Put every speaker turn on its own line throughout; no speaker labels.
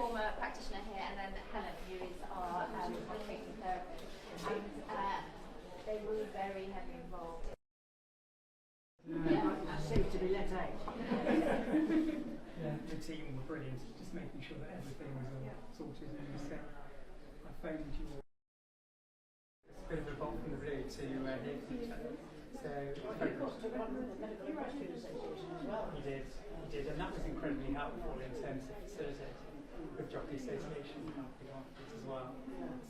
former practitioner here, and then Helen, who is our occupational therapist. And they were very heavily involved.
That seems to be let out.
Yeah, the team were brilliant, just making sure that everything was all sorted. And so I phoned you all. It's a bit of a bolt from the blue to hear from each other. So
Of course, took one with the Medical Rescue Association as well.
he did, and that was incredibly helpful in terms of facilitating with Jockey Association helping afterwards as well.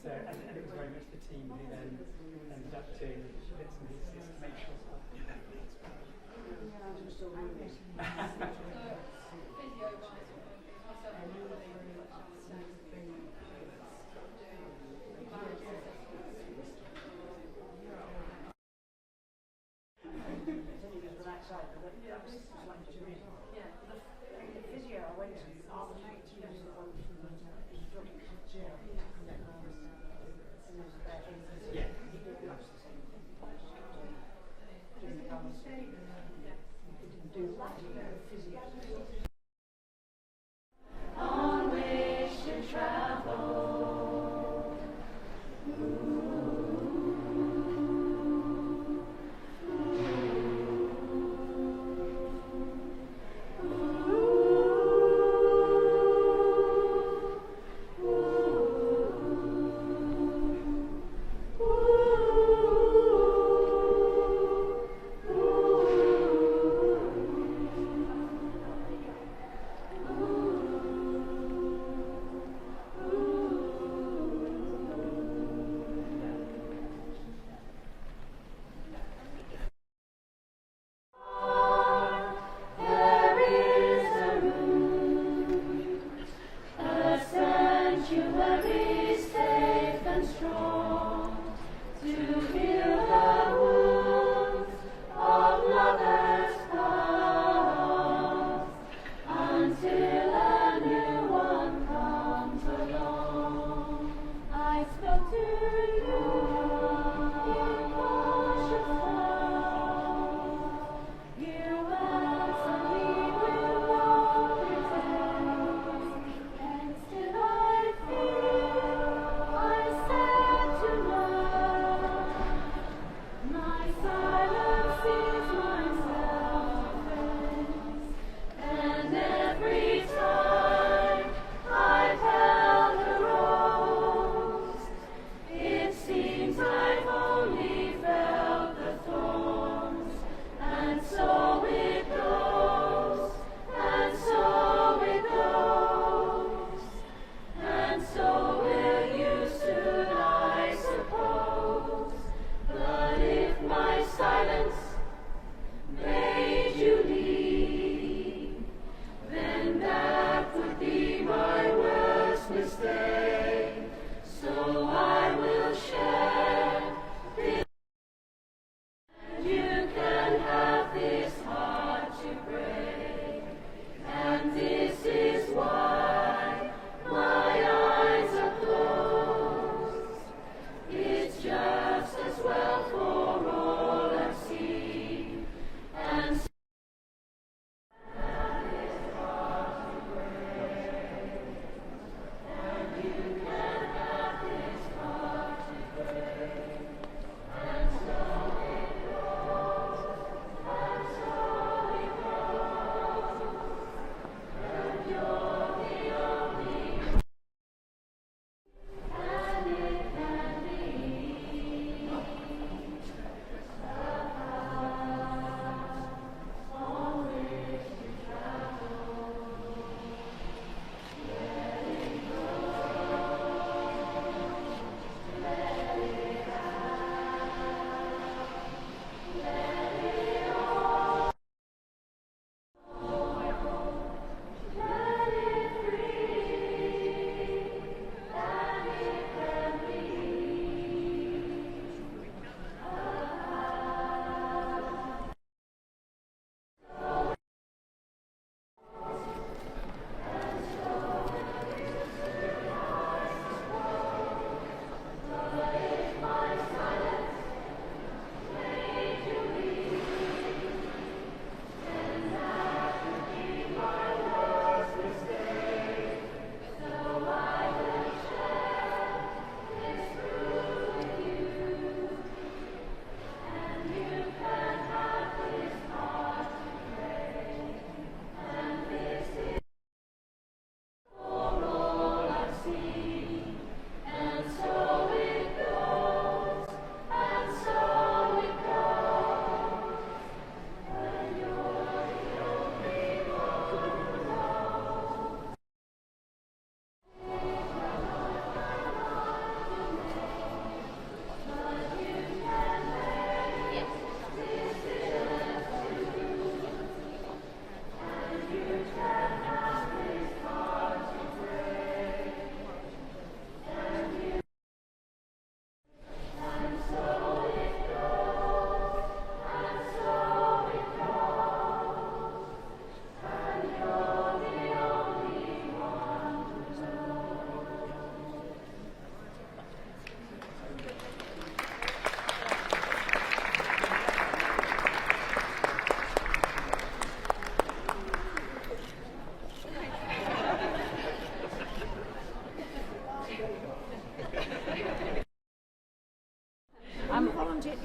So and it was very much the team who then ended up doing bits and pieces to make sure that
I'm still moving. Physio, I went to after
On wish to travel.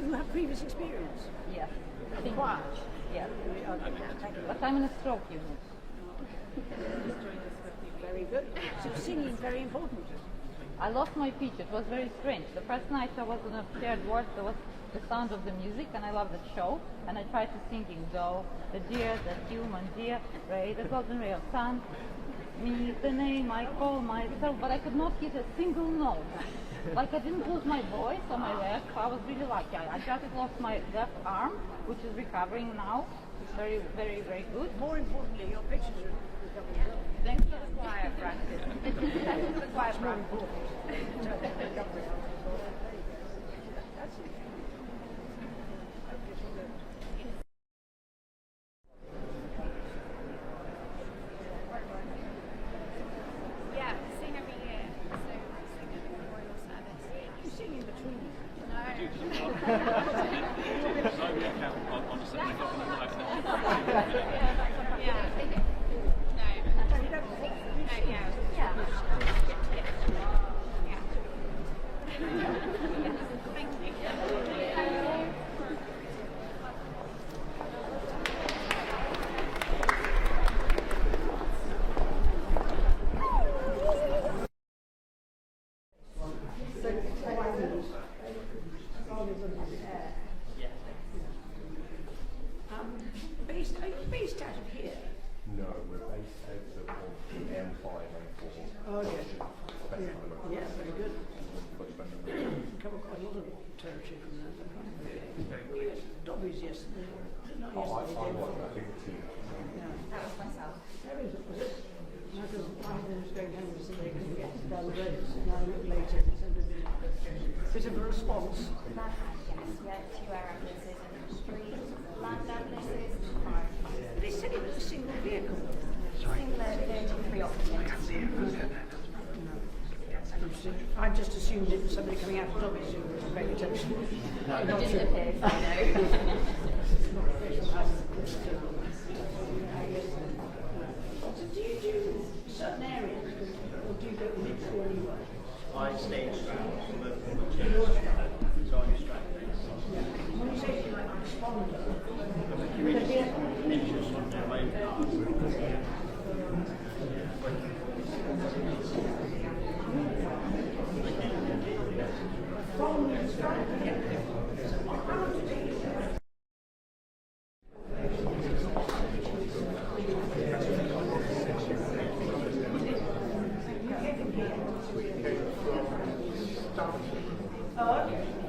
You have previous experience?
Yes. I think
Choir?
yes.
Okay, thank you.
But I'm in a stroke unit.
Very good. So singing is very important.
I lost my pitch. It was very strange. The first night I was on a shared ward, there was the sound of the music, and I loved the show. And I tried to sing in do, the dear, the human dear, ray, the golden ray of sun. Me, the name I call myself, but I could not hit a single note. Like I didn't lose my voice or my left. I was really lucky. I just lost my left arm, which is recovering now. It's very, very, very good.
More importantly, your pictures are recovering well.
Thanks for the choir practice. Thanks for the choir
More
practice.
important. That's it.
Yeah, we sing every year. So we sing at the memorial service.
You sing in between. Are you based out of here?
No, we're based out of M5
Oh, yes. Yeah, very good. Cover quite a lot of territory from that. We had Dobbies yesterday. Not yesterday.
I think it's
Yeah.
That was myself.
There is, was it? My husband was going home so they couldn't get down the road. So now a little later, it's a bit of a response.
Land, yes, we had 2 air ambulances in the street, land ambulances, and fire.
They said it was a single vehicle.
Singular 33 occupants.
I just assumed it was somebody coming out of Dobbies who was paying attention.
It didn't appear, so no.
So do you do certain areas, or do you go mix or anywhere?
I stay from the church, so I'm straight.
When you say you like respond,
Interest on their own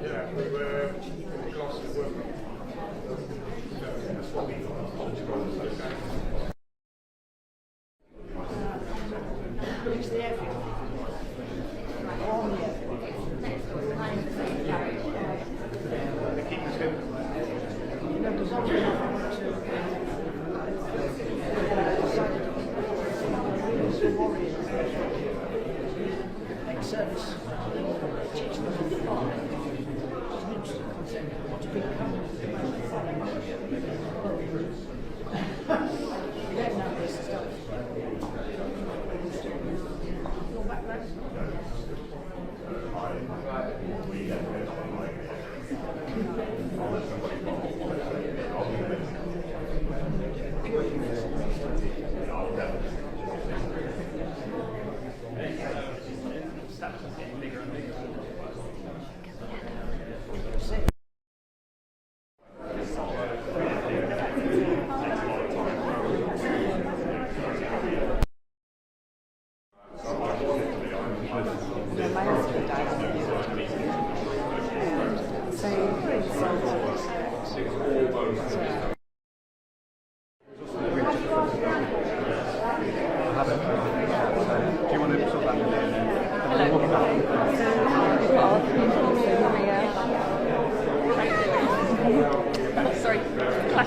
Yeah, we were in Gloucester.
it's the airfield. On the airfield. You know, because obviously warriors, ex-service, teach them to fly. It's an interesting concept to become. You don't know this stuff. Your background?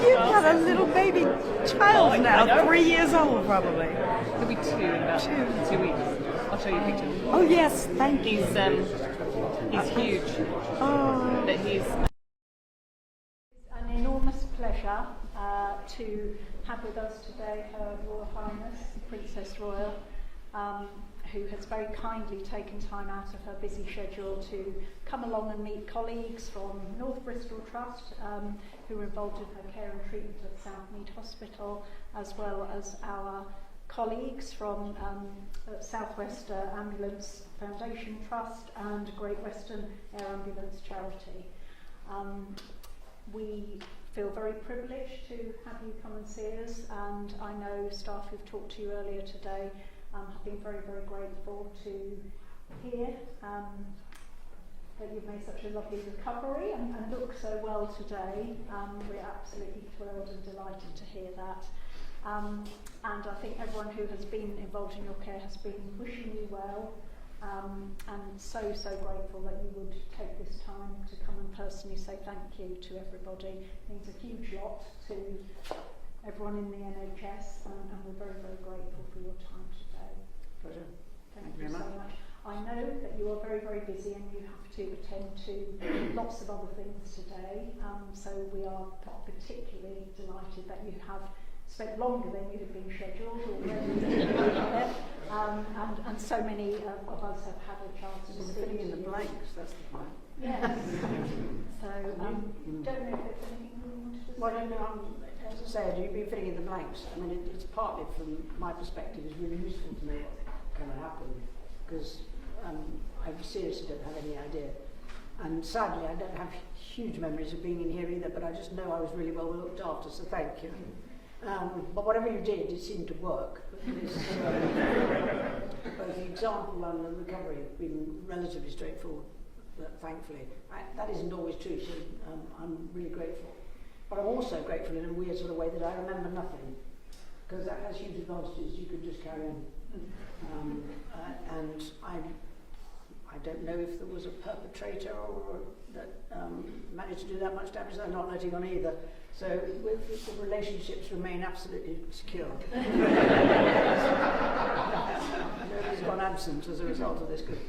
You've got a little baby child now, 3 years old probably.
He'll be 2 in about 2 weeks. I'll show you a picture.
Oh yes, thank you.
He's huge.
Oh.
But he's
An enormous pleasure to have with us today Her Royal Highness Princess Royal. who has very kindly taken time out of her busy schedule to come along and meet colleagues from North Bristol Trust who were involved in her care and treatment at Southmead Hospital, as well as our colleagues from South West Ambulance Foundation Trust and Great Western Air Ambulance Charity. We feel very privileged to have you come and see us, and I know staff who've talked to you earlier today have been very, very grateful to hear that you've made such a lovely recovery and look so well today. We're absolutely thrilled and delighted to hear that. And I think everyone who has been involved in your care has been wishing you well, and so grateful that you would take this time to come and personally say thank you to everybody. It means a huge lot to everyone in the NHS, and we're very, very grateful for your time today.
Pleasure.
Thank you so much. I know that you are very, very busy and you have to attend to lots of other things today, so we are particularly delighted that you have spent longer than you had been scheduled already. And so many of us have had a chance to
filling in the blanks, that's the point.
Yes. So, don't know if there's anything you want to say.
Well, no, as I said, you've been filling in the blanks. I mean, it's partly from my perspective, it's really useful to know what's going to happen, because I seriously don't have any idea. And sadly, I don't have huge memories of being in here either, but I just know I was really well looked after, so thank you. But whatever you did, it seemed to work. Both the example and the recovery have been relatively straightforward, but thankfully. That isn't always true, so I'm really grateful. But I'm also grateful in a weird sort of way that I remember nothing, because that has huge advantages. You can just carry on. And I don't know if there was a perpetrator or that managed to do that much damage. They're not letting on either. So the relationships remain absolutely secure. Nobody's gone absent as a result of this. Good.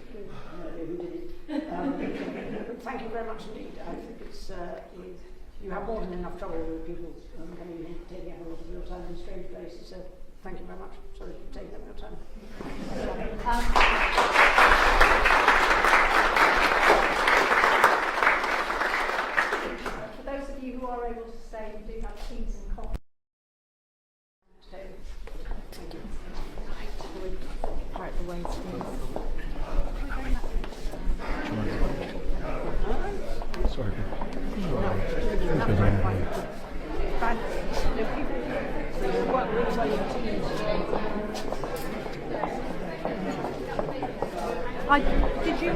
Who did it? Thank you very much indeed. I think it's you have more than enough trouble with people coming in, taking up a lot of your time in strange places. So thank you very much. Sorry for taking up your time.
For those of you who are able to stay, we do have teas and coffee. So, thank you.
Part the way through.
Sorry.
Did you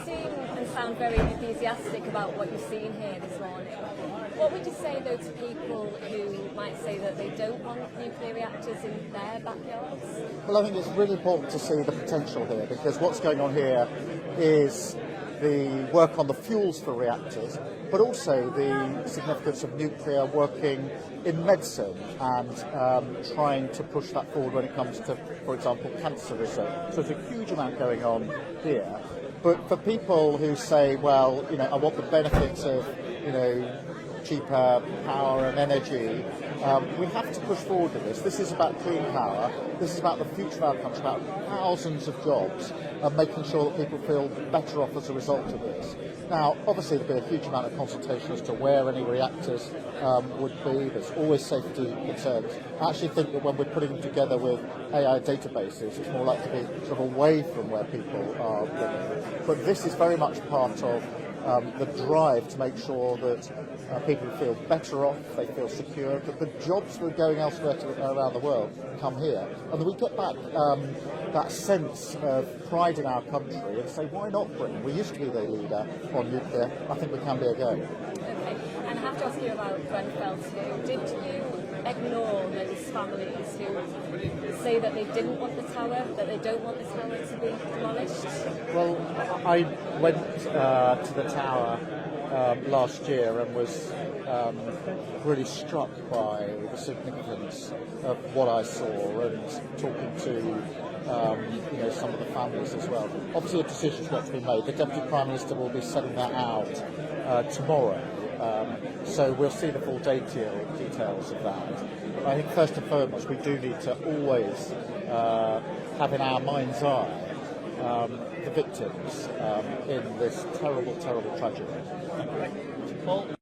seem and sound very enthusiastic about what you've seen here this morning. What would you say, though, to people who might say that they don't want nuclear reactors in their backyards?
Well, I think it's really important to see the potential here, because what's going on here is the work on the fuels for reactors, but also the significance of nuclear working in medicine and trying to push that forward when it comes to, for example, cancer research. So there's a huge amount going on here. But for people who say, well, I want the benefits of, cheaper power and energy, we have to push forward with this. This is about clean power. This is about the future of our country, about thousands of jobs, and making sure that people feel better off as a result of this. Now, obviously, there'll be a huge amount of consultation as to where any reactors would be. There's always safety concerns. I actually think that when we're putting them together with AI databases, it's more likely to be sort of away from where people are living. But this is very much part of the drive to make sure that people feel better off, they feel secure, that the jobs that are going elsewhere around the world come here, and that we get back that sense of pride in our country and say, why not Britain? We used to be the leader on nuclear. I think we can be again.
Okay, and I have to ask you about Grenfell too. Did you ignore those families who say that they didn't want the tower, that they don't want the tower to be demolished?
Well, I went to the tower last year and was really struck by the significance of what I saw, and talking to some of the families as well. Obviously, a decision's got to be made. The Deputy Prime Minister will be setting that out tomorrow. So we'll see the full details of that. I think first and foremost we do need to always have in our mind's eye the victims in this terrible, terrible tragedy.
Paul?